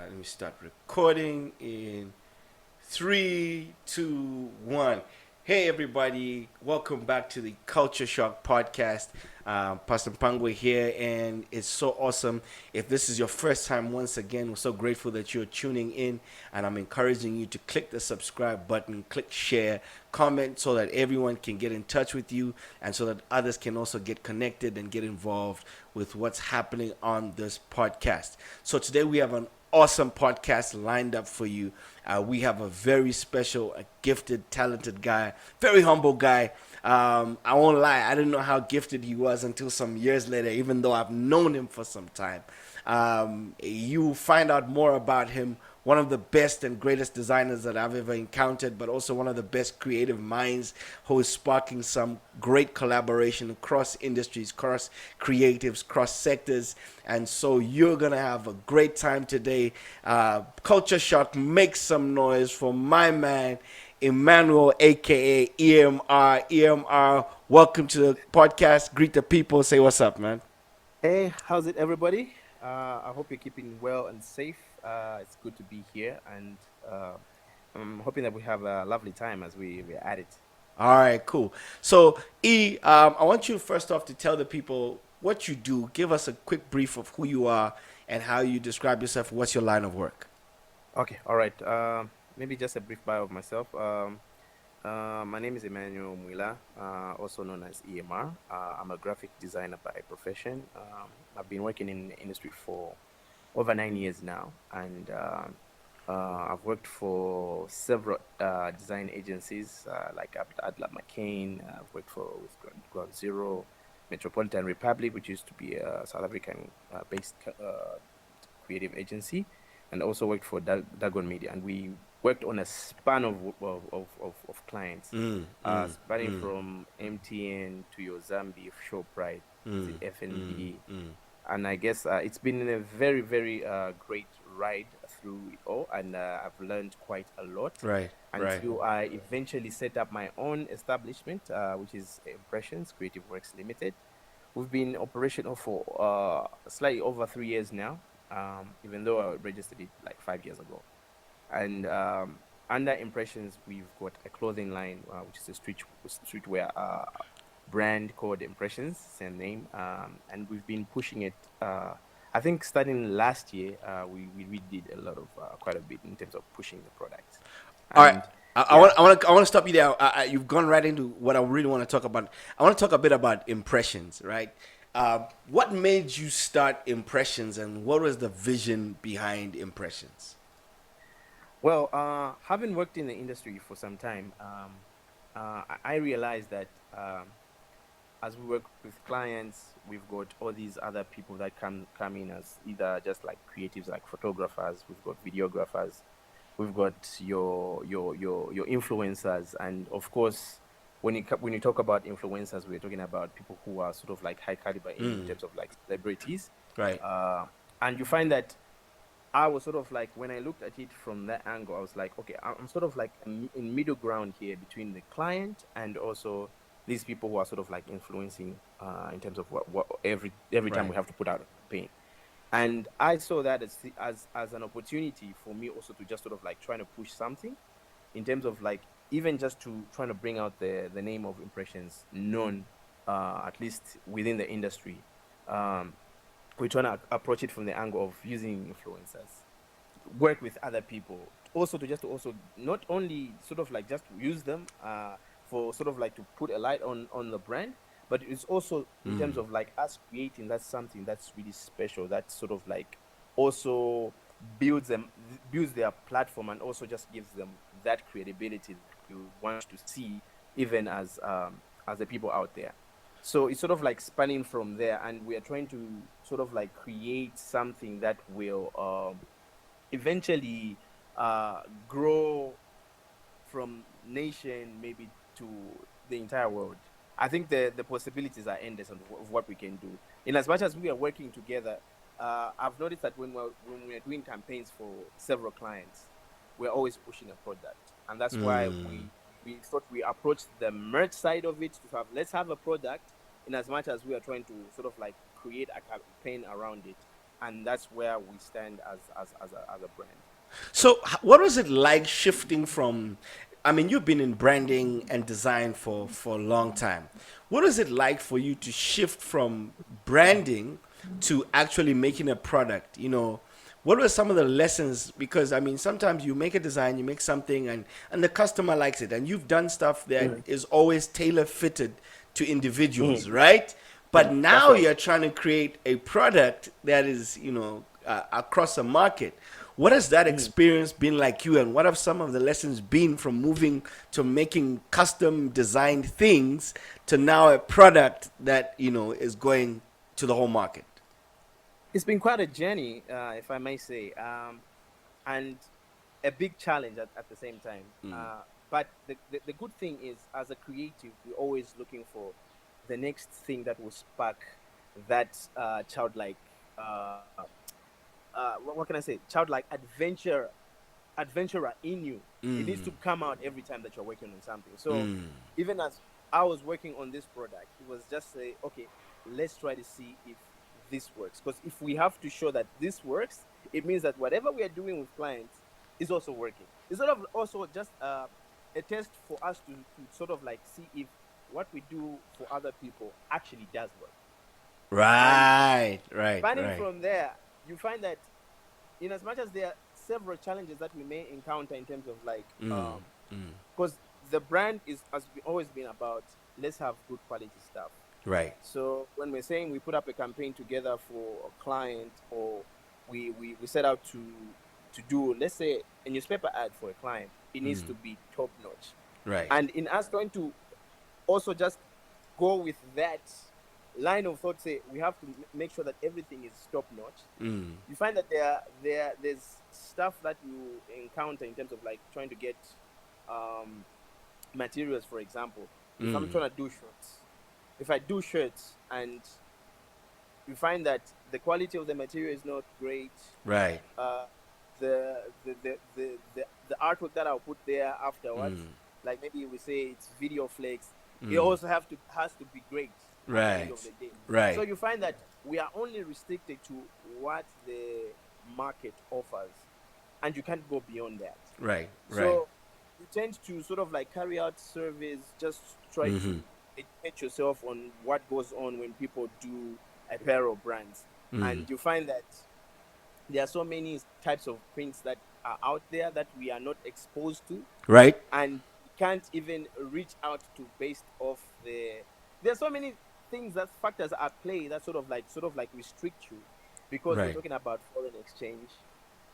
Let me start recording in three, two, one. Hey, everybody. Welcome back to the Culture Shock podcast. Pastor Pangwe here, and it's so awesome. If this is your first time, once again, we're so grateful that you're tuning in, and I'm encouraging you to click the subscribe button, click share, comment so that everyone can get in touch with you and so that others can also get connected and get involved with what's happening on this podcast. So today we have an awesome podcast lined up for you. We have a very special, a gifted, talented guy, very humble guy. I won't lie, I didn't know how gifted he was until some years later, even though I've known him for some time. You find out more about him. One of the best and greatest designers that I've ever encountered, but also one of the best creative minds who is sparking some great collaboration across industries, cross creatives, cross sectors. And so you're going to have a great time today. Culture Shock, make some noise for my man, Emmanuel, aka EMR. EMR, welcome to the podcast. Greet the people. Say what's up, man. Hey, how's it, everybody? I hope you're keeping well and safe. It's good to be here, and I'm hoping that we have a lovely time as we're at it. All right, cool. So, I want you first off to tell the people what you do. Give us a quick brief of who you are and how you describe yourself. What's your line of work? Okay, all right. Maybe just a brief bio of myself. My name is Emmanuel Mwila, also known as EMR. I'm a graphic designer by profession. I've been working in the industry for over 9 years now, and I've worked for several design agencies like Adler McCain. I've worked for with Ground Zero, Metropolitan Republic, which used to be a South African based creative agency, and also worked for Dagon Media. And we worked on a span of clients, spanning from MTN to your Zambia, Shoprite, the FNB. And I guess it's been a very, very great ride through it all, and I've learned quite a lot. Right, right. Until I eventually set up my own establishment, which is Empressions Creative Works Limited. We've been operational for slightly over 3 years now, even though I registered it like 5 years ago. And under Empressions, we've got a clothing line, which is a streetwear brand called Empressions, same name. And we've been pushing it. I think starting last year, we did a lot of quite a bit in terms of pushing the product. All right. And I yeah, want to stop you there. You've gone right into what I really want to talk about. I want to talk a bit about impressions, right? What made you start Impressions, and what was the vision behind Impressions? well, having worked in the industry for some time, I realized that as we work with clients, we've got all these other people that come in as either just like creatives, like photographers. We've got videographers. We've got your influencers, and of course, when you talk about influencers, we're talking about people who are sort of like high caliber in terms of like celebrities. Right. And you find that I was sort of like, when I looked at it from that angle, I was like, okay, I'm sort of like in middle ground here between the client and also these people who are sort of like influencing in terms of what every time we Right. have to put out a campaign. And I saw that as an opportunity for me also to just sort of like trying to push something in terms of like even just to trying to bring out the name of Impressions known at least within the industry. Um, we're trying to approach it from the angle of using influencers, work with other people, also to also not only sort of like just use them for sort of like to put a light on the brand, but it's also in terms of like us creating that's something that's really special, that sort of like also builds their platform and also just gives them that credibility you want to see even as the people out there. So it's sort of like spanning from there, and we are trying to sort of like create something that will eventually grow from nation maybe to the entire world. I think the possibilities are endless of what we can do. In as much as we are working together, I've noticed that when we're doing campaigns for several clients, we're always pushing a product, and that's why we thought we approached the merch side of it to have let's have a product in as much as we are trying to sort of like create a campaign around it. and that's where we stand as a brand. So, what was it like shifting from? I mean, you've been in branding and design for a long time. What is it like for you to shift from branding to actually making a product? What were some of the lessons? Because I mean, sometimes you make a design, you make something, and the customer likes it, and you've done stuff that Mm. is always tailor fitted to Mm. individuals, right? But That's now right. you're trying to create a product that is, across a market. What has that Mm. experience been like you, and what have some of the lessons been from moving to making custom designed things to now a product that is going to the whole market? It's been quite a journey, if I may say, and a big challenge at the same time. But the good thing is, as a creative, we're always looking for the next thing that will spark that childlike, uh, what can I say, childlike adventurer in you. It needs to come out every time that you're working on something. So even as I was working on this product, it was just say, okay, let's try to see if this works. Because if we have to show that this works, it means that whatever we are doing with clients is also working. It's sort of also just a test for us to sort of like see if what we do for other people actually does work. And Right, right, finding right. from there, you find that in as much as there are several challenges that we may encounter in terms of like because the brand is has always been about, let's have good quality stuff. Right. So when we're saying we put up a campaign together for a client, or we set out to do, let's say, a newspaper ad for a client, it needs to be top notch. Right. And in us trying to also just go with that line of thought, say we have to make sure that everything is top notch. You find that there's stuff that you encounter in terms of like trying to get um, materials. For example, if I'm trying to do shirts, if I do shirts and you find that the quality of the material is not great, Right. uh, the artwork that I'll put there afterwards, like maybe we say it's video flakes, it also has to be great at the end Right. of the day. So Right. you find that we are only restricted to what the market offers, and you can't go beyond that. Right. Right. So you tend to sort of like carry out surveys, just try to educate yourself on what goes on when people do apparel brands, and you find that there are so many types of prints that are out there that we are not exposed to, Right. and can't even reach out to based off the. There are so many things, that factors at play that sort of like restrict you, because we're Right. talking about foreign exchange.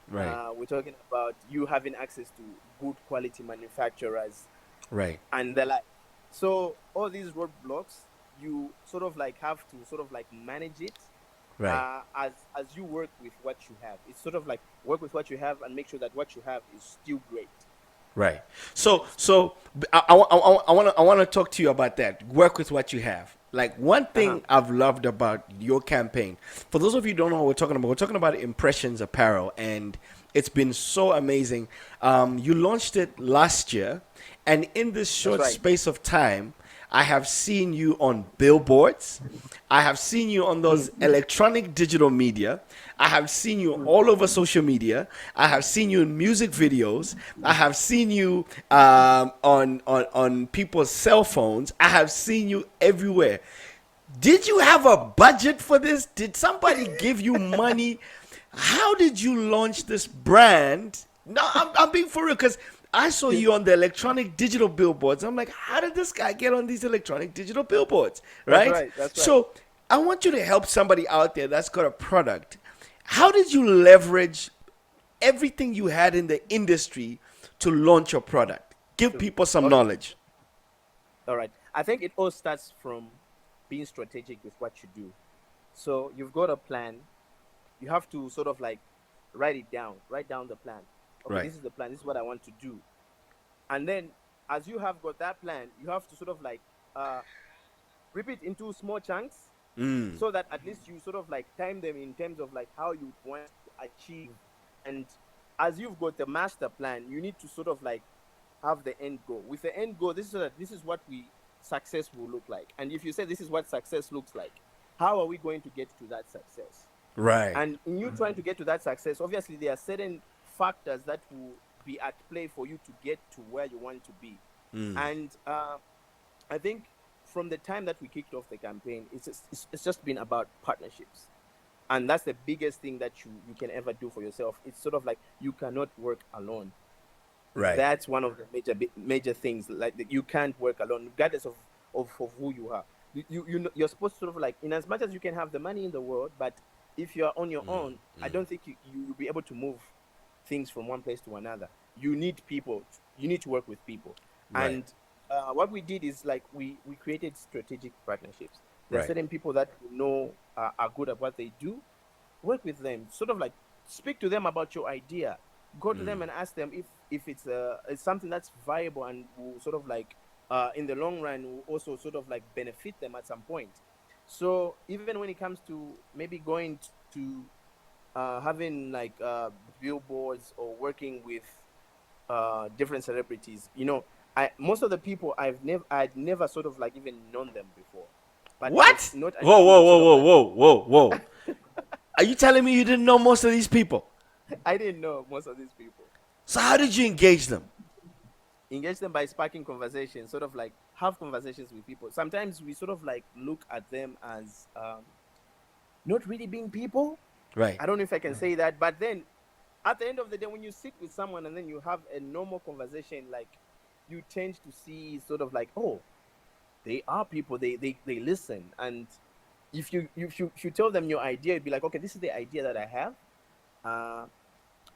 Right. We're talking about you having access to good quality manufacturers Right. and the like. So all these roadblocks, you sort of like have to sort of like manage it Right. as you work with what you have. It's sort of like work with what you have and make sure that what you have is still great. Right. So I want to talk to you about that. Work with what you have. Like one Uh-huh. thing I've loved about your campaign. For those of you who don't know what we're talking about, we're talking about Impressions Apparel, and it's been so amazing. You launched it last year, and in this That's short right. space of time, I have seen you on billboards. I have seen you on those electronic digital media. I have seen you all over social media. I have seen you in music videos. I have seen you on people's cell phones. I have seen you everywhere. Did you have a budget for this? Did somebody give you money? How did you launch this brand? No, I'm being for real, because I saw you on the electronic digital billboards. I'm like, how did this guy get on these electronic digital billboards? That's Right? right. That's right. So I want you to help somebody out there that's got a product. How did you leverage everything you had in the industry to launch your product? Give people some Okay. knowledge. All right. I think it all starts from being strategic with what you do. So you've got a plan. You have to sort of like write it down. Write down the plan. Okay, Right. this is the plan. This is what I want to do. And then, as you have got that plan, you have to sort of like uh, rip it into small chunks, so that at least you sort of like time them in terms of like how you want to achieve. And as you've got the master plan, you need to sort of like have the end goal. With the end goal, this is what we success will look like. And if you say this is what success looks like, how are we going to get to that success? Right. And in you trying to get to that success, obviously there are certain factors that will be at play for you to get to where you want to be. Mm. And I think from the time that we kicked off the campaign, it's just been about partnerships. And that's the biggest thing that you can ever do for yourself. It's sort of like you cannot work alone. Right. That's one of the major things, like that you can't work alone regardless of who you are. You're supposed to sort of like, in as much as you can have the money in the world, but if you are on your own, I don't think you'll be able to move things from one place to another. You need people, you need to work with people. Right. And what we did is like we created strategic partnerships. There are Right. certain people that you know are good at what they do. Work with them, sort of like speak to them about your idea. Go to them and ask them if it's something that's viable and will sort of like in the long run will also sort of like benefit them at some point. So even when it comes to maybe going to having like billboards or working with different celebrities, you know, I most of the people I'd never sort of like even known them before, but it was What? not Whoa, whoa, until whoa, sort of whoa, like whoa, whoa, whoa. Are you telling me you didn't know most of these people? I didn't know most of these people. So how did you engage them? Engage them by sparking conversation, sort of like have conversations with people. Sometimes we sort of like look at them as not really being people. Right. I don't know if I can say that, but then at the end of the day, when you sit with someone and then you have a normal conversation, like you tend to see sort of like, oh, they are people. They listen, and if you tell them your idea, you'd be like, okay, this is the idea that I have. Uh,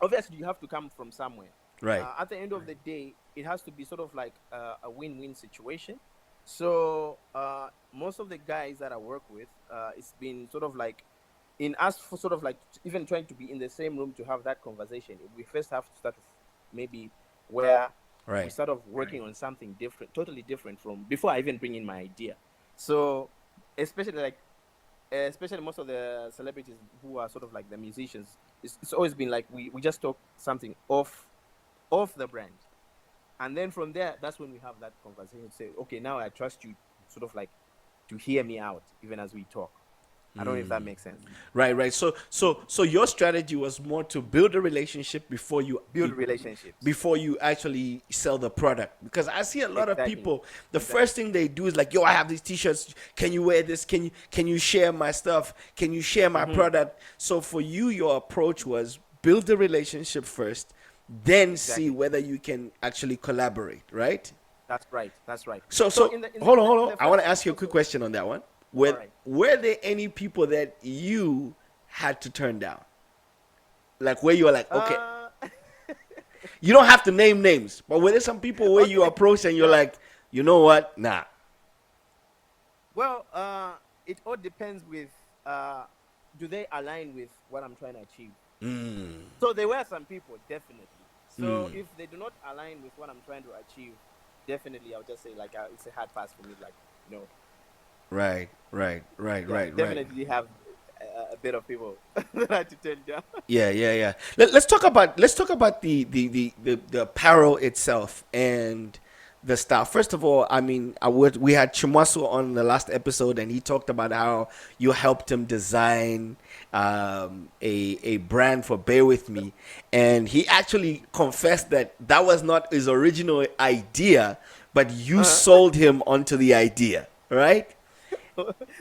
Obviously, you have to come from somewhere. Right. At the end of the day, it has to be sort of like a win-win situation. So most of the guys that I work with, it's been sort of like in us for sort of like even trying to be in the same room to have that conversation. We first have to start with maybe where we Right. start off working on something different, totally different from before I even bring in my idea. So especially like especially most of the celebrities who are sort of like the musicians, it's always been like we just talk something off the brand, and then from there that's when we have that conversation, say okay, now I trust you sort of like to hear me out even as we talk. I don't know if that makes sense. Right, right. So your strategy was more to build a relationship Build relationships. before you actually sell the product. Because I see a lot of Exactly. people, the first Exactly. thing they do is like, "Yo, I have these T-shirts. Can you wear this? Can you share my stuff? Can you share my Hmm. product?" So for you, your approach was build the relationship first, then see Exactly. whether you can actually collaborate. Right. That's right. That's right. So So so in the in the hold in on, the, hold in on. the I want first to place ask you a quick also. question on that one. All right. Were there any people that you had to turn down? Like where you were like, okay, uh you don't have to name names, but were there some people where you okay. approach and you're Yeah. like, you know what? Nah. Well, it all depends with uh, do they align with what I'm trying to achieve? So there were some people, definitely. So if they do not align with what I'm trying to achieve, definitely I'll just say like it's a hard pass for me. Like no, Right, right, right, yeah, right, right. definitely have a bit of people that I had to turn down. Yeah, yeah, yeah. Let's talk about the apparel itself and the style. First of all, I mean, we had Chimasu on the last episode, and he talked about how you helped him design a brand for Bear With Me, and he actually confessed that that was not his original idea, but you Uh-huh. sold him onto the idea, right?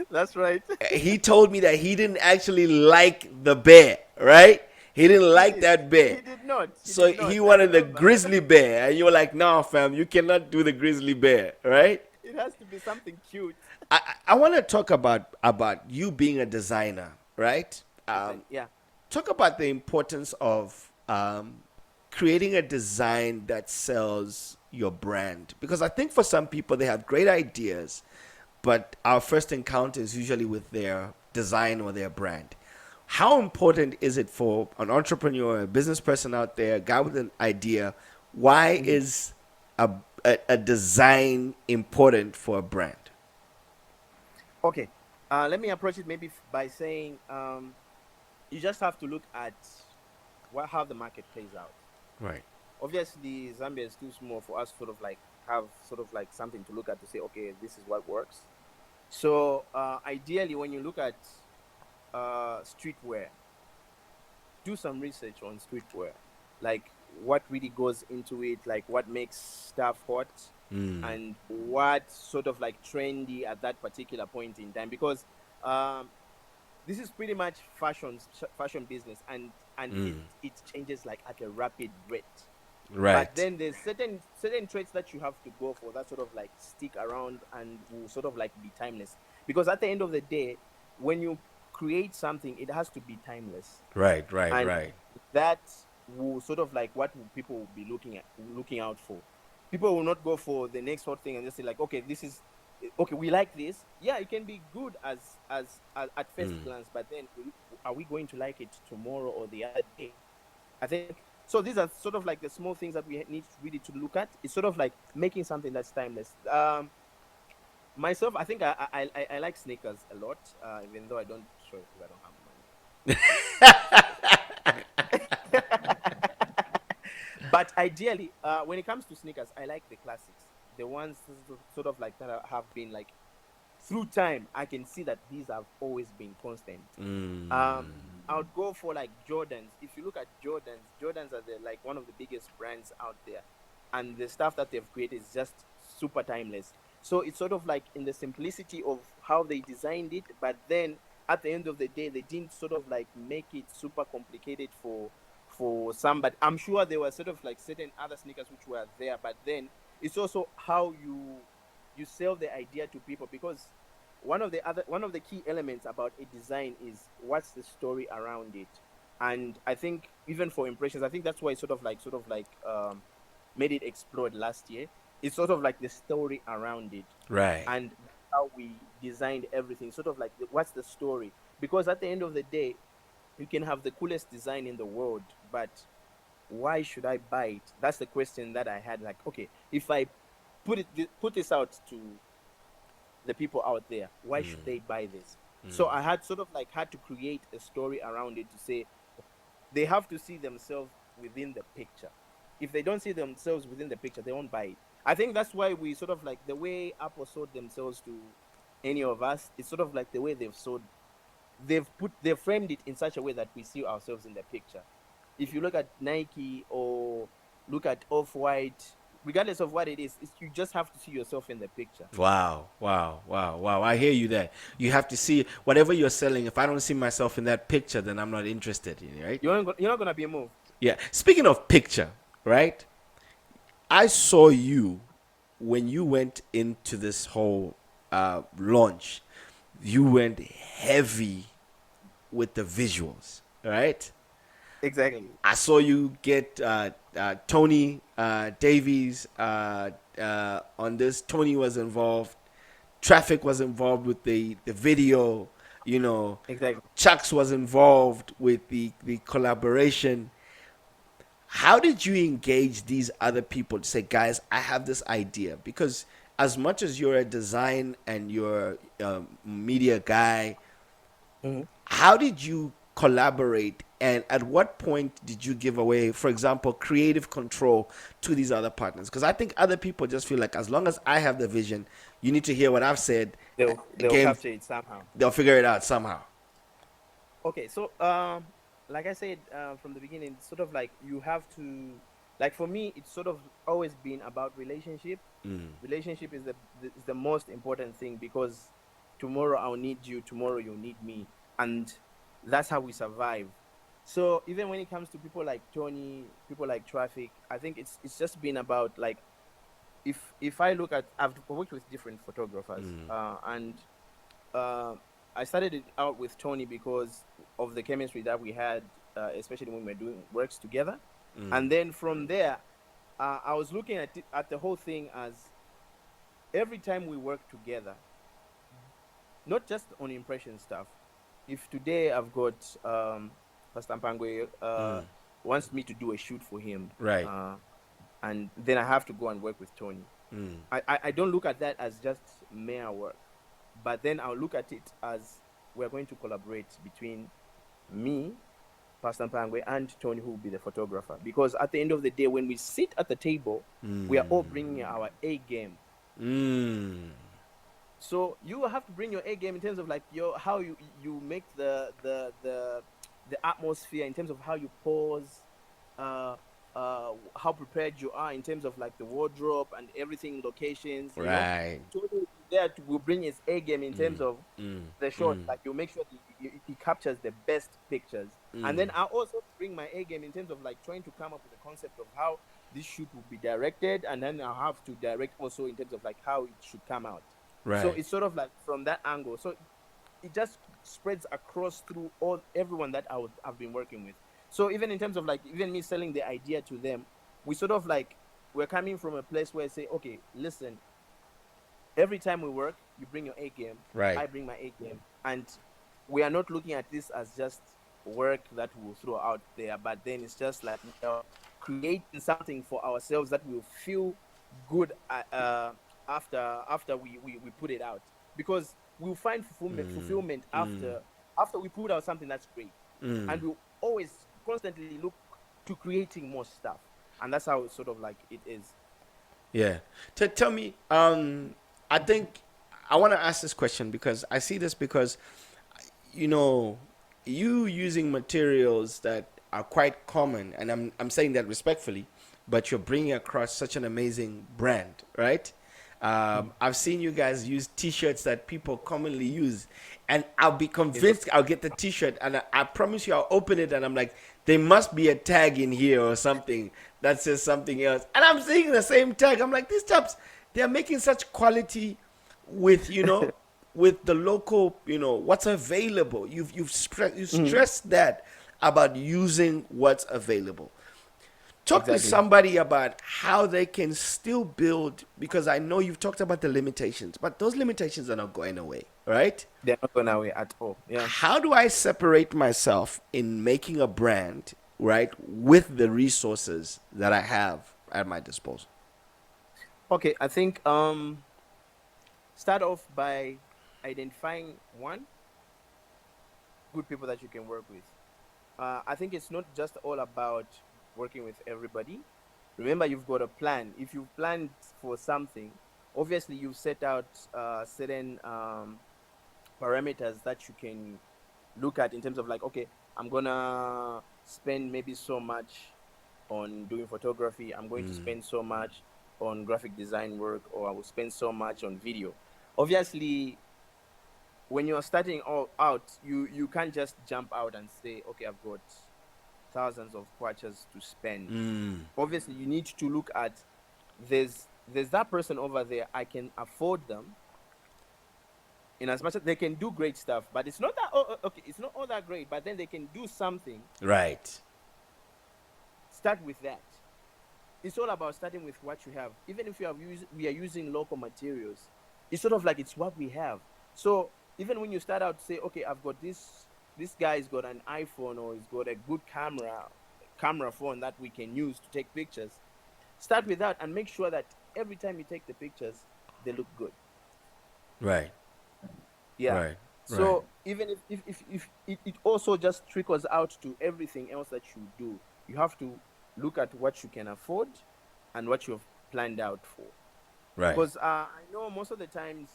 That's right. He told me that he didn't actually like the bear, right? He didn't He like did. that bear. He did not. He So did he not. I wanted the remember. grizzly bear. And you were like, no, fam, you cannot do the grizzly bear, right? It has to be something cute. I want to talk about you being a designer, right? Exactly. Yeah. Talk about the importance of creating a design that sells your brand. Because I think for some people, they have great ideas, but our first encounter is usually with their design or their brand. How important is it for an entrepreneur, a business person out there, a guy with an idea? Why Mhm. is a design important for a brand? Okay. Let me approach it maybe by saying you just have to look at how the market plays out. Right. Obviously, Zambia is too small for us sort of like have sort of like something to look at to say, okay, this is what works. So ideally, when you look at streetwear, do some research on streetwear, like what really goes into it, like what makes stuff hot, and what sort of like trendy at that particular point in time. Because um, this is pretty much fashion business, and it changes like at a rapid rate. But Right. then there's certain traits that you have to go for that sort of like stick around and will sort of like be timeless. Because at the end of the day, when you create something, it has to be timeless, Right. Right. and Right. that will sort of like what will people will be looking out for. People will not go for the next hot thing and just say like, okay, this is okay, we like this. Yeah, it can be good as at first glance, but then are we going to like it tomorrow or the other day? I think so. These are sort of like the small things that we need really to look at. It's sort of like making something that's timeless. Myself, I think I like sneakers a lot, even though I don't show it because I don't have money. But ideally, when it comes to sneakers, I like the classics, the ones sort of like that have been like through time. I can see that these have always been constant. I would go for like Jordans. If you look at Jordans are the like one of the biggest brands out there, and the stuff that they've created is just super timeless. So it's sort of like in the simplicity of how they designed it, but then at the end of the day, they didn't sort of like make it super complicated for some. But I'm sure there were sort of like certain other sneakers which were there, but then it's also how you sell the idea to people, because one of the key elements about a design is what's the story around it. And I think even for Impressions, I think that's why it made it explode last year. It's sort of like the story around it, Right. and how we designed everything, sort of like what's the story. Because at the end of the day, you can have the coolest design in the world, but why should I buy it? That's the question that I had. Like, okay, if I put this out to the people out there, why should they buy this? So I had sort of like had to create a story around it to say they have to see themselves within the picture. If they don't see themselves within the picture, they won't buy it. I think that's why we sort of like the way Apple sold themselves to any of us. It's sort of like the way they've framed it in such a way that we see ourselves in the picture. If you look at Nike or look at Off-White, regardless of what it is, you just have to see yourself in the picture. Wow, wow, wow, wow. I hear you there. You have to see whatever you're selling. If I don't see myself in that picture, then I'm not interested in it, right? You're not gonna be moved. Yeah. Speaking of picture, right? I saw you when you went into this whole launch. You went heavy with the visuals, right? Exactly. I saw you get Tony Davies on this. Tony was involved. Traffic was involved with the video. You know, Exactly. Chucks was involved with the collaboration. How did you engage these other people to say, guys, I have this idea? Because as much as you're a design and you're a media guy, Hmm. how did you collaborate, and at what point did you give away, for example, creative control to these other partners? Because I think other people just feel like as long as I have the vision, you need to hear what I've said. They'll Again, capture it somehow. they'll figure it out somehow. Okay, so like I said from the beginning, it's sort of like you have to, like for me, it's sort of always been about relationship. Relationship is the most important thing, because tomorrow I'll need you, tomorrow you'll need me, and that's how we survive. So even when it comes to people like Tony, people like Traffic, I think it's just been about like, if I look at, I've worked with different photographers, and uh, I started it out with Tony because of the chemistry that we had, especially when we were doing works together. And then from there, I was looking at the whole thing as every time we work together, not just on impression stuff. If today I've got Pastor Mpangwe wants me to do a shoot for him, Right. and then I have to go and work with Tony. I don't look at that as just mere work, but then I'll look at it as we're going to collaborate between me, Pastor Mpangwe, and Tony, who will be the photographer. Because at the end of the day, when we sit at the table, we are all bringing our A game. So you have to bring your A game in terms of like your how you make the atmosphere, in terms of how you pause, uh, how prepared you are in terms of like the wardrobe and everything, locations. Right. Totally there will bring his A game in terms of Mm. the shot. Mm. Like you make sure he captures the best pictures, and then I also bring my A game in terms of like trying to come up with a concept of how this shoot will be directed, and then I have to direct also in terms of like how it should come out. So Right. it's sort of like from that angle. So it just spreads across through everyone that I've been working with. So even in terms of like even me selling the idea to them, we sort of like we're coming from a place where I say, okay, listen, every time we work, you bring your A game, Right. I bring my A game, and we are not looking at this as just work that we'll throw out there, but then it's just like we are creating something for ourselves that will feel good after we put it out, because we'll find fulfillment after we put out something that's great, and we'll always constantly look to creating more stuff, and that's how it's sort of like it is. Yeah. Tell me, I think I want to ask this question because I see this because, you know, you using materials that are quite common, and I'm saying that respectfully, but you're bringing across such an amazing brand, right? I've seen you guys use T-shirts that people commonly use, and I'll be convinced I'll get the T-shirt, and I promise you I'll open it, and I'm like, there must be a tag in here or something that says something else, and I'm seeing the same tag. I'm like, these chaps, they're making such quality with with the local, what's available. You Mhm. stressed that about using what's available. Talk to Exactly. somebody about how they can still build, because I know you've talked about the limitations, but those limitations are not going away, right? They're not going away at all. Yeah. How do I separate myself in making a brand, right, with the resources that I have at my disposal? Okay, I think start off by identifying one, good people that you can work with. I think it's not just all about working with everybody. Remember, you've got a plan. If you've planned for something, obviously you've set out certain parameters that you can look at in terms of like, okay, I'm gonna spend maybe so much on doing photography. I'm going to spend so much on graphic design work, or I will spend so much on video. Obviously, when you're starting all out, you can't just jump out and say, okay, I've got thousands of kwachas to spend. Obviously, you need to look at there's that person over there. I can afford them in as much as they can do great stuff, but it's not that okay. It's not all that great, but then they can do something. Right. Start with that. It's all about starting with what you have. Even if we are using local materials, it's sort of like it's what we have. So even when you start out, say, okay, I've got this guy's got an iPhone, or he's got a good camera phone that we can use to take pictures. Start with that and make sure that every time you take the pictures, they look good. Right. Yeah. Right. Right. So even if it also just trickles out to everything else that you do, you have to look at what you can afford and what you've planned out for. Right. Because I know most of the times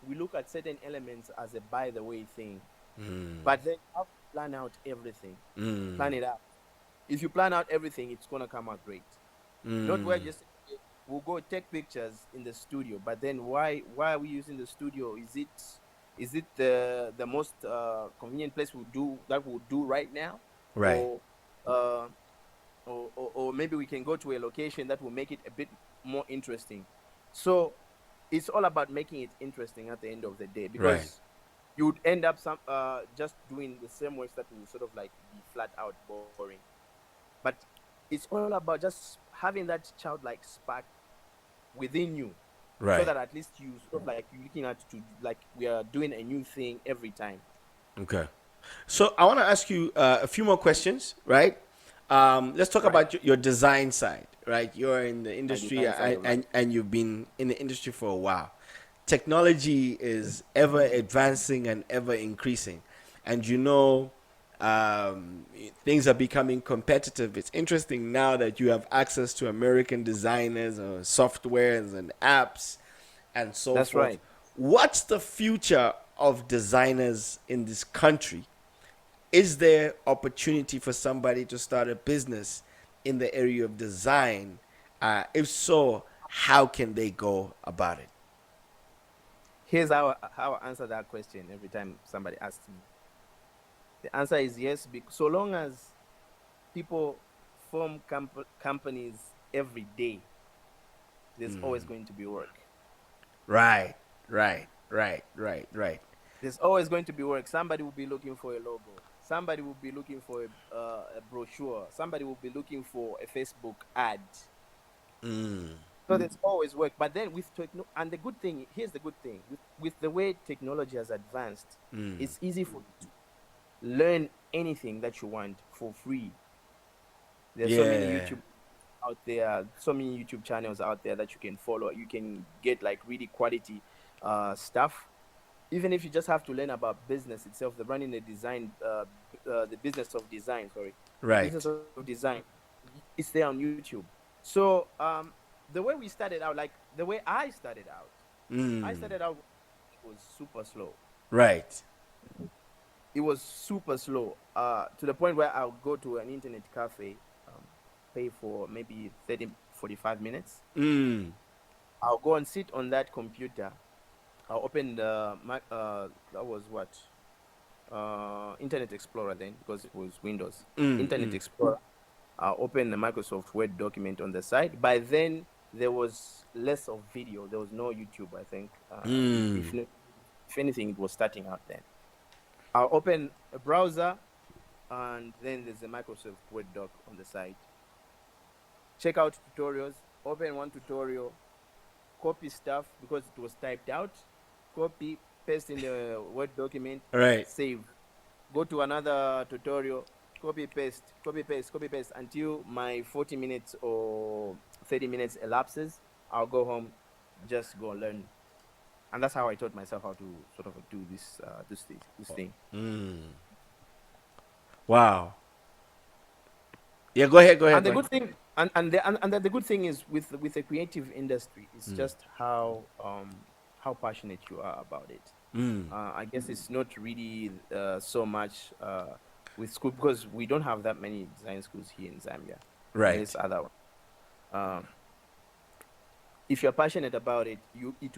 we look at certain elements as a by the way thing, but then you have to plan out everything. Plan it out. If you plan out everything, it's gonna come out great. Not where just okay, we'll go take pictures in the studio, but then why are we using the studio? Is it the most convenient place we'll do right now, Right. or uh, or maybe we can go to a location that will make it a bit more interesting. So it's all about making it interesting at the end of the day, Right. because you would end up just doing the same works that will sort of like be flat out boring. But it's all about just having that childlike spark within you, so Right. that at least you sort of like you're looking at to like we are doing a new thing every time. Okay. So I want to ask you a few more questions, right? Let's talk Right. about your design side, right? You're in the My industry, design side of life. and you've been in the industry for a while. Technology is ever advancing and ever increasing. And things are becoming competitive. It's interesting now that you have access to American designers or softwares and apps and so That's forth. right. what's the future of designers in this country? Is there opportunity for somebody to start a business in the area of design? If so, how can they go about it? Here's how I answer that question every time somebody asks me. The answer is yes, so long as people form companies every day, there's always going to be work. Right, right. There's always going to be work. Somebody will be looking for a logo. Somebody will be looking for a brochure. Somebody will be looking for a Facebook ad. So there's always work. But then with and the good thing, here's the good thing, with the way technology has advanced, it's easy for you to learn anything that you want for free. There's so many YouTube out there, so many YouTube channels out there that you can follow. You can get like really quality stuff. Even if you just have to learn about business itself, the running the design, the business of design, Right. business of design, it's there on YouTube. So the way we started out, like the way I started out was super slow. Right. It was super slow to the point where I'll go to an internet cafe, pay for maybe 30, 45 minutes. I'll go and sit on that computer. I'll open the that was what Internet Explorer then, because it was Windows. Internet Explorer. I'll open the Microsoft Word document on the side. By then, there was less of video. There was no YouTube, I think. If anything, it was starting out then. I'll open a browser, and then there's a Microsoft Word doc on the side. Check out tutorials. Open one tutorial. Copy stuff because it was typed out. Copy, paste in the Word document. Right. Save. Go to another tutorial. Copy, paste until my 40 minutes or 30 minutes elapses. I'll go home, just go learn. And that's how I taught myself how to sort of do this thing. Wow. Yeah, go ahead. And the good thing, the good thing is with the creative industry, it's just how passionate you are about it. I guess it's not really so much with school, because we don't have that many design schools here in Zambia. Right. There's other one. If you're passionate about it, it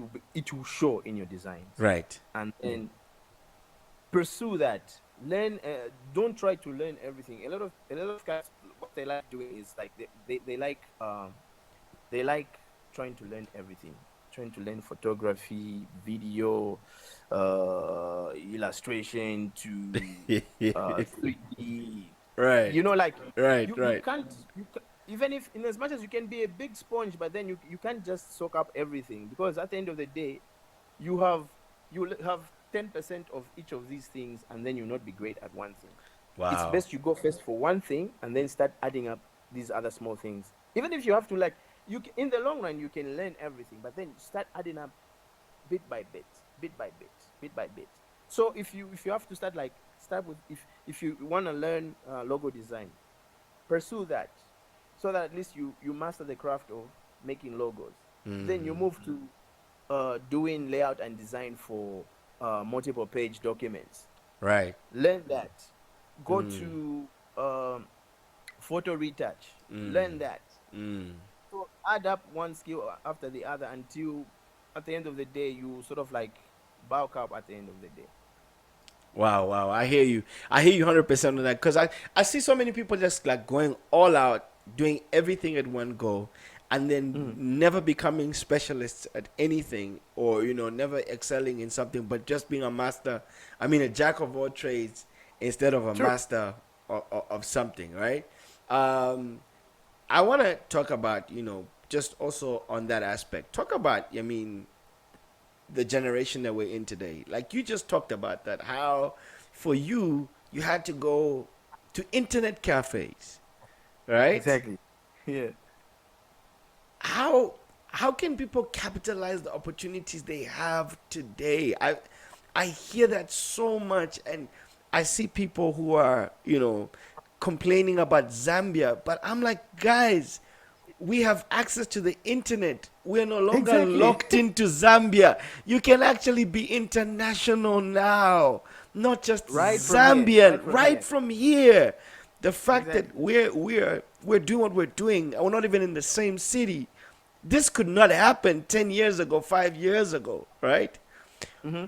will show in your designs. Right. And then pursue that. Learn. Don't try to learn everything. A lot of guys, what they like doing is like they like trying to learn everything. Trying to learn photography, video, illustration to 3D. Right. You know, like Right. you can't. Even if, in as much as you can be a big sponge, but then you can't just soak up everything, because at the end of the day, you'll have 10% of each of these things, and then you'll not be great at one thing. Wow. It's best you go first for one thing and then start adding up these other small things. Even if you have to, like, in the long run, you can learn everything, but then start adding up bit by bit. So if you have to start with, if you want to learn logo design, pursue that, so that at least you master the craft of making logos. Then you move to doing layout and design for multiple page documents. Right. Learn that. Go to photo retouch. Learn that. So add up one skill after the other until at the end of the day you sort of like bulk up at the end of the day. Wow. I hear you 100% on that, because I see so many people just like going all out, doing everything at one go, and then never becoming specialists at anything, or never excelling in something, but just being a jack of all trades instead of a master of something, right? I want to talk about, just also on that aspect, talk about, the generation that we're in today. Like you just talked about that, how for you had to go to internet cafes, right? Exactly. Yeah. How can people capitalize the opportunities they have today? I hear that so much, and I see people who are complaining about Zambia, but I'm like, guys, We have access to the internet. We're no longer Exactly. locked into Zambia. You can actually be international now, not just Right from here. Zambian, Right from right here. from here. The fact that Exactly. we're doing what we're doing, and we're not even in the same city. This could not happen 10 years ago, 5 years ago, right? Mm-hmm.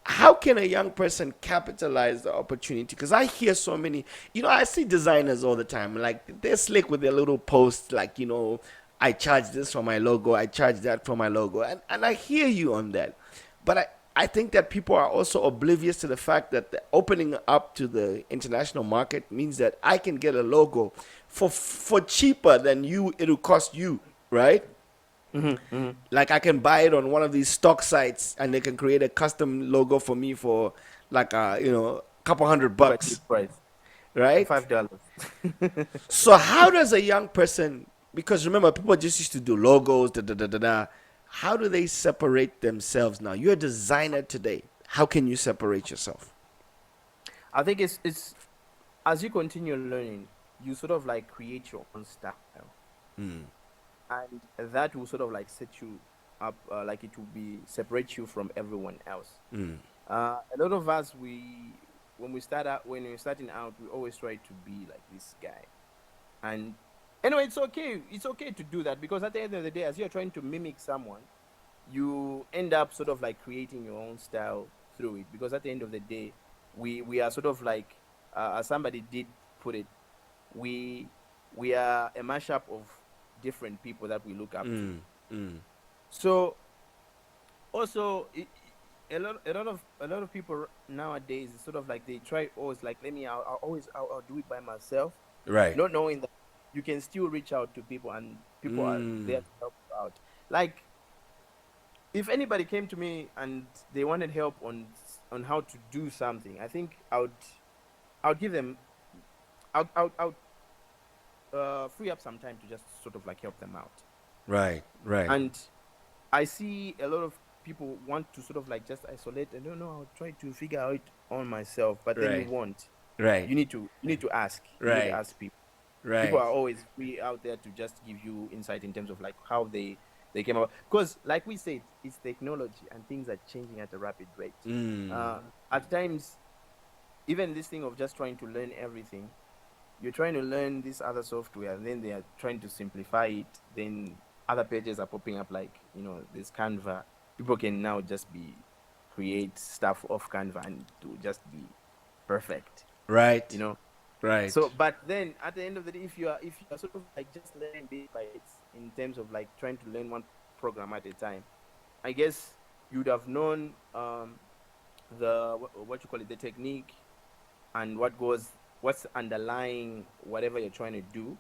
How can a young person capitalize the opportunity? Because I hear so many, I see designers all the time, like they're slick with their little posts, like, I charge this for my logo, I charge that for my logo. And I hear you on that. But I think that people are also oblivious to the fact that the opening up to the international market means that I can get a logo for cheaper than it'll cost you, right? Mm-hmm. Mm-hmm. Like I can buy it on one of these stock sites and they can create a custom logo for me for like couple hundred Super cheap bucks, price. right? $5. So how does a young person, because remember people just used to do logos, da da da da da, how do they separate themselves now? You're a designer today. How can you separate yourself? I think it's as you continue learning, you sort of like create your own style, Mm, and that will sort of like set you up, like it will be separate you from everyone else. mm, A lot of us, when we're starting out, we always try to be like this guy. And anyway, it's okay. It's okay to do that, because at the end of the day, as you're trying to mimic someone, you end up sort of like creating your own style through it. Because at the end of the day, we are sort of like, as somebody did put it, we we are a mashup of different people that we look up to. mm, mm. So also, a lot of people nowadays is sort of like they try always like, let me, I'll do it by myself, Right. not knowing that you can still reach out to people, and people are there Mm, to help you out. Like, if anybody came to me and they wanted help on how to do something, I think I would give them, I would free up some time to just sort of like help them out. right. Right. And I see a lot of people want to sort of like just isolate and, no, no, I'll try to figure out on myself, but then you Right. won't. Right. You need to ask. You need to Right. ask people. People Right. are always free out there to just give you insight in terms of like how they came about. Because like we said, it's technology and things are changing at a rapid rate. Mm, At times, even this thing of just trying to learn everything, you're trying to learn this other software, and then they are trying to simplify it. Then other pages are popping up, like, this Canva. People can now just create stuff off Canva and to just be perfect, you right. know. Right. So, but then at the end of the day, if you are sort of like just learning bit by bit, in terms of like trying to learn one program at a time, I guess you'd have known, the what you call it, the technique, and what's underlying whatever you're trying to do,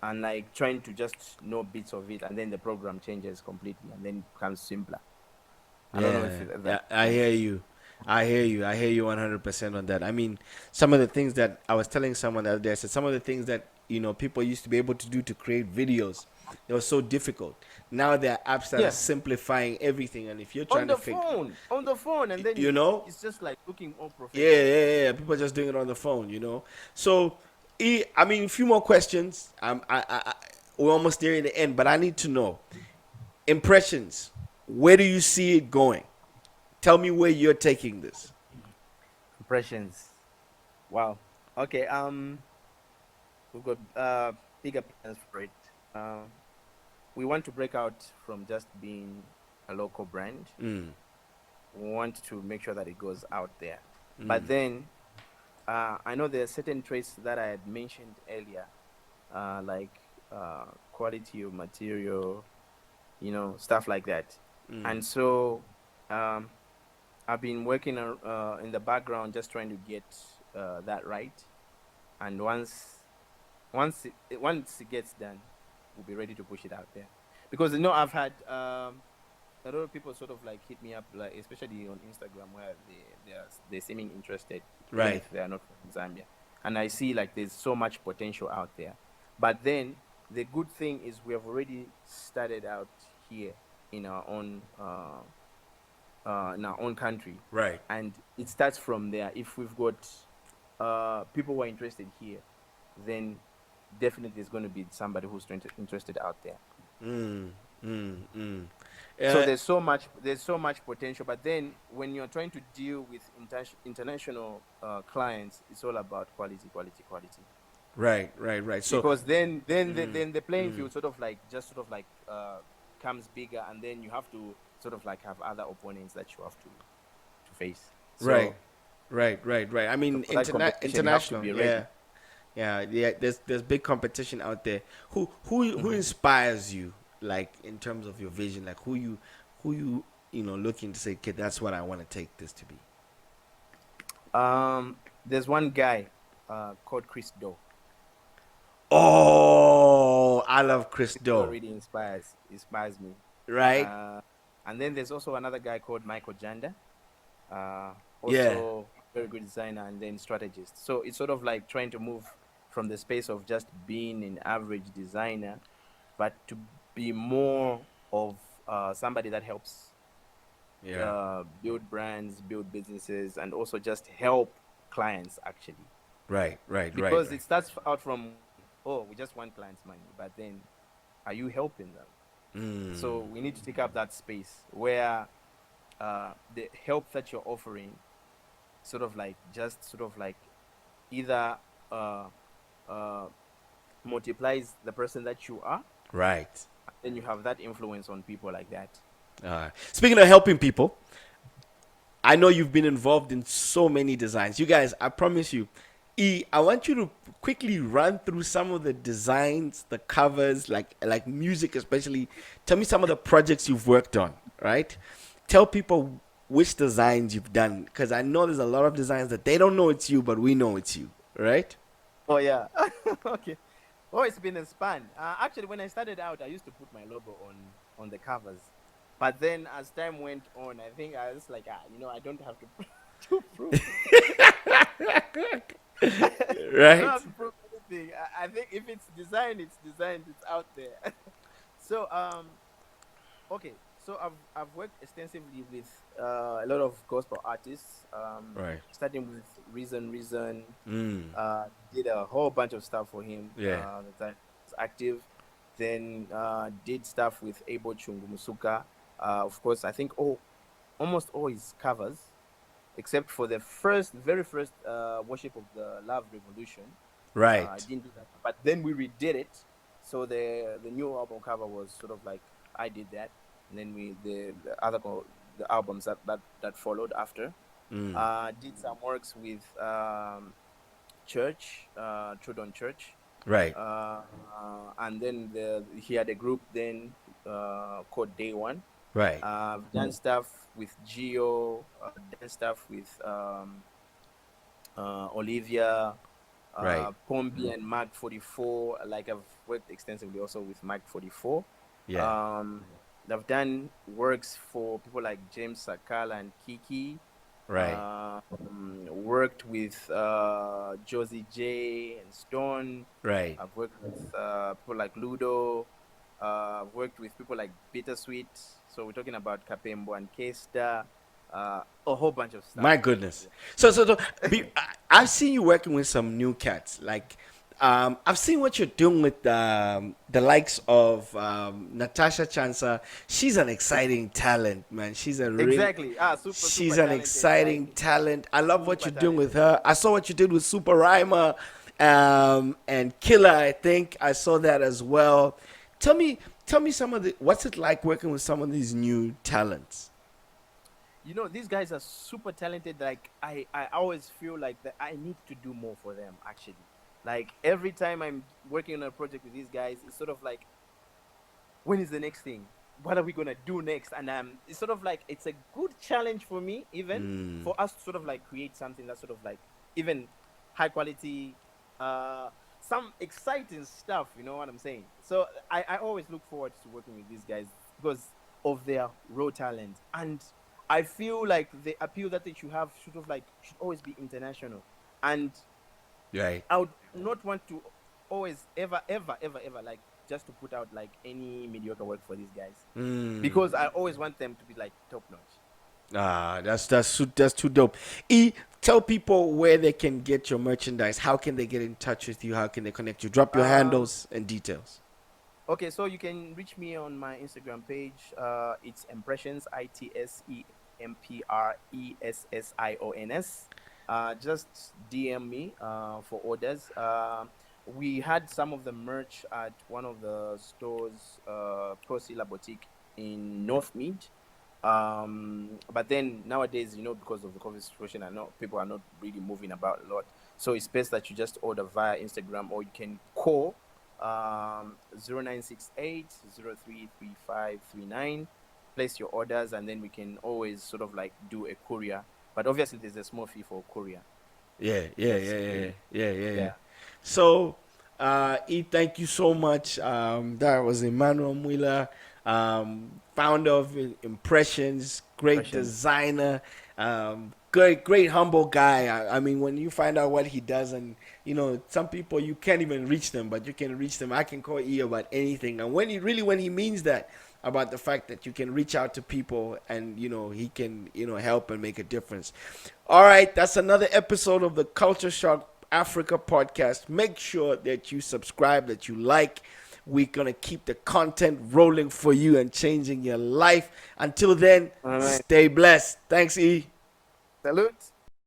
and like trying to just know bits of it, and then the program changes completely, and then it becomes simpler. I don't know if Yeah, that yeah, I makes hear sense. you. I hear you. I hear you 100% on that. I mean, some of the things that I was telling someone the other day, I said some of the things that, people used to be able to do to create videos, they were so difficult. Now there are apps that are Yeah, simplifying everything. And if you're on trying to the figure, phone, on the phone, and then you know, it's just like looking all yeah, yeah, professional. yeah, yeah, people are just doing it on the phone. So, I mean, a few more questions. We're almost nearing the end, but I need to know impressions. Where do you see it going? Tell me where you're taking this. Impressions. Wow. Okay. We've got bigger plans for it. We want to break out from just being a local brand. Mm, We want to make sure that it goes out there. But mm, then, I know there are certain traits that I had mentioned earlier, like, quality of material, stuff like that. mm. And so, um, I've been working in the background, just trying to get that right. And once it gets done, we'll be ready to push it out there. Because I've had, a lot of people sort of like hit me up, like especially on Instagram, where they're seeming interested, even Right. if they are not from Zambia. And I see like there's so much potential out there. But then the good thing is we have already started out here in our own country, Right. and it starts from there. If we've got people who are interested here, then definitely is going to be somebody who's interested out there. Mm, mm, mm. So Uh, there's so much potential, but then when you're trying to deal with international clients, it's all about quality, quality, quality. right, right, right. So, Because mm, then the playing mm. field sort of like just sort of like comes bigger, and then you have to sort of like have other opponents that you have to face. Right, So right, right, right. I mean, for that competition, you have to international, be ready. yeah, yeah, yeah. There's big competition out there. Who Mhm. inspires you, like in terms of your vision, like who you know looking to say, okay, that's what I want to take this to be. There's one guy called Chris Do. Oh, I love Chris Chris Do Do. really inspires me. Right? Uh, and then there's also another guy called Michael Janda, uh, Yeah. also very good designer and then strategist. So it's sort of like trying to move from the space of just being an average designer, but to be more of somebody that helps Yeah. build brands, build businesses, and also just help clients actually. Right. Right. Right. Because it starts out from, oh, we just want clients' money, but then are you helping them? Right. Mm. So we need to take up that space where the help that you're offering sort of like just sort of like either uh, uh, multiplies the person that you are, Right. then you have that influence on people like that. Speaking of helping people, I know you've been involved in so many designs. You guys, I promise you, I want you to quickly run through some of the designs, the covers, like music especially. Tell me some of the projects you've worked on, right? Tell people which designs you've done because I know there's a lot of designs that they don't know it's you, but we know it's you, right? Oh yeah. Okay. Oh, it's been a span. Actually, when I started out, I used to put my logo on the covers, but then as time went on, I think I was like, I don't have to to prove. I don't Right? have to prove anything. I think if it's designed, it's designed. It's out there. So okay. So I've worked extensively with a lot of gospel artists. Right. Starting with Reason. Mm. Did a whole bunch of stuff for him. Yeah. That was active. Then did stuff with Abel Chungumusuka. Of course, I think almost all his covers, except for the very first worship of the Love Revolution. I Right. didn't do that, but then we redid it. So the new album cover was sort of like I did that, and then the albums that followed after. Mm. Did some works with Church, Trudon Church, Right. and then he had a group then called Day One. Right. Done stuff with Geo, done stuff with Olivia, Right. Pombi and Mag 44. Like I've worked extensively also with Mag 44. Yeah. Um, I've done works for people like James Sakala and Kiki. Right. Worked with Josie J and Stone. Right. I've worked with people like Ludo. I've worked with people like Bittersweet. So we're talking about Kapembo and Kesta. A whole bunch of stuff. My goodness. I've seen you working with some new cats. Like, I've seen what you're doing with the likes of Natasha Chansa. She's an exciting talent, man. Exactly. She's Super an talented. exciting Like talent. I love what super you're doing with talented. her. I saw what you did with Super Rhymer, and Killer. I think I saw that as well. Tell me some of the what's it like working with some of these new talents. These guys are super talented. Like I always feel like that I need to do more for them actually. Like every time I'm working on a project with these guys, it's sort of like, when is the next thing? What are we gonna do next? And it's sort of like it's a good challenge for me, even Mm, for us to sort of like create something that's sort of like even high quality, uh, some exciting stuff. You know what I'm saying? So I always look forward to working with these guys because of their raw talent, and I feel like the appeal that they should have should always be international, and right. I would not want to always ever like just to put out like any mediocre work for these guys, Mm, because I always want them to be like top notch. That's too dope. E, tell people where they can get your merchandise. How can they get in touch with you? How can they connect you? Drop your Um, handles and details. okay, so you can reach me on my Instagram page. It's Impressions, ITSEMPRESSIONS. Just DM me for orders. We had some of the merch at one of the stores, Prosila Boutique in North Mead. But then nowadays, because of the COVID situation, I know people are not really moving about a lot. So it's best that you just order via Instagram, or you can call 0968 place your orders, and then we can always sort of like do a courier. But obviously there's a small fee for courier. Yeah. Yeah. So, E, thank you so much. That was Emmanuel Mwila, founder of Impressions, great Impressions. designer, great humble guy. I mean, when you find out what he does, and some people you can't even reach them, but you can reach them. I can call E about anything, and when he means that about the fact that you can reach out to people and he can help and make a difference. All right, that's another episode of the Culture Shock Africa podcast. Make sure that you subscribe, that you like. We're gonna keep the content rolling for you and changing your life. Until then, All right. stay blessed. Thanks, E. Salute.